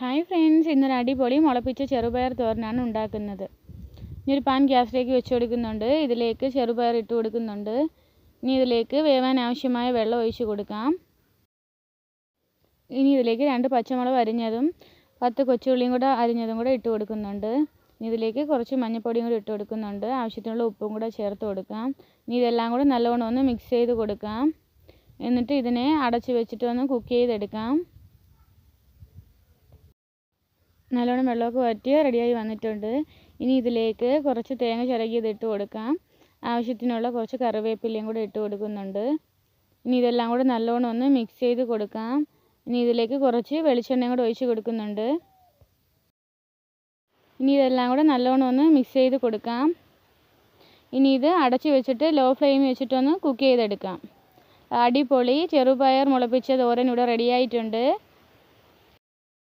Hi friends, ഇന്നൊരു അടിപൊളി മുളപ്പിച്ച ചെറുപയർ തോരനാണ് ഉണ്ടാക്കുന്നത്. ഇനി ഒരു പാൻ ഗ്യാസിലേക്ക് വെച്ച് കൊടുക്കുന്നുണ്ട്. ഇതിലേക്ക് ചെറുപയർ ഇട്ട് കൊടുക്കുന്നുണ്ട്. ഇനി ഇതിലേക്ക് വേവാൻ ആവശ്യമായ വെള്ളം ഒഴിച്ച് കൊടുക്കാം. ഇനി ഇതിലേക്ക് 2 പച്ചമുളക് അരിഞ്ഞതും 10 കൊച്ചുള്ളിയും കൂടെ അരിഞ്ഞതും കൂടെ ഇട്ട് കൊടുക്കുന്നുണ്ട്. ഇനി ഇതിലേക്ക് കുറച്ച് മഞ്ഞൾപ്പൊടിയും കൂടി ഇട്ട് കൊടുക്കുന്നുണ്ട്. ആവശ്യത്തിനുള്ള ഉപ്പും കൂടെ ചേർത്ത് കൊടുക്കാം. ഇനി ഇതെല്ലാം കൂടെ നല്ലോണം ഒന്ന് മിക്സ് ചെയ്ത് കൊടുക്കാം. എന്നിട്ട് ഇതിനെ അടച്ച് വെച്ചിട്ട് ഒന്ന് കുക്ക് ചെയ്തെടുക്കാം. നല്ലോണം വെള്ളമൊക്കെ വറ്റി റെഡിയായി വന്നിട്ടുണ്ട്. ഇനി ഇതിലേക്ക് കുറച്ച് തേങ്ങ ചിരകിയത് ഇട്ട് കൊടുക്കാം. ആവശ്യത്തിനുള്ള കുറച്ച് കറിവേപ്പിലയും കൂടെ ഇട്ട് കൊടുക്കുന്നുണ്ട്. ഇനി ഇതെല്ലാം കൂടെ നല്ലോണം ഒന്ന് മിക്സ് ചെയ്ത് കൊടുക്കാം. ഇനി ഇതിലേക്ക് കുറച്ച് വെളിച്ചെണ്ണയും കൂടെ ഒഴിച്ച് കൊടുക്കുന്നുണ്ട്. ഇനി ഇതെല്ലാം കൂടെ നല്ലോണം ഒന്ന് മിക്സ് ചെയ്ത് കൊടുക്കാം. ഇനി ഇത് അടച്ച് വെച്ചിട്ട് ലോ ഫ്ലെയിമിൽ വെച്ചിട്ടൊന്ന് കുക്ക് ചെയ്തെടുക്കാം. അടിപൊളി ചെറുപയർ മുളപ്പിച്ച തോരൻ ഇവിടെ റെഡിയായിട്ടുണ്ട്.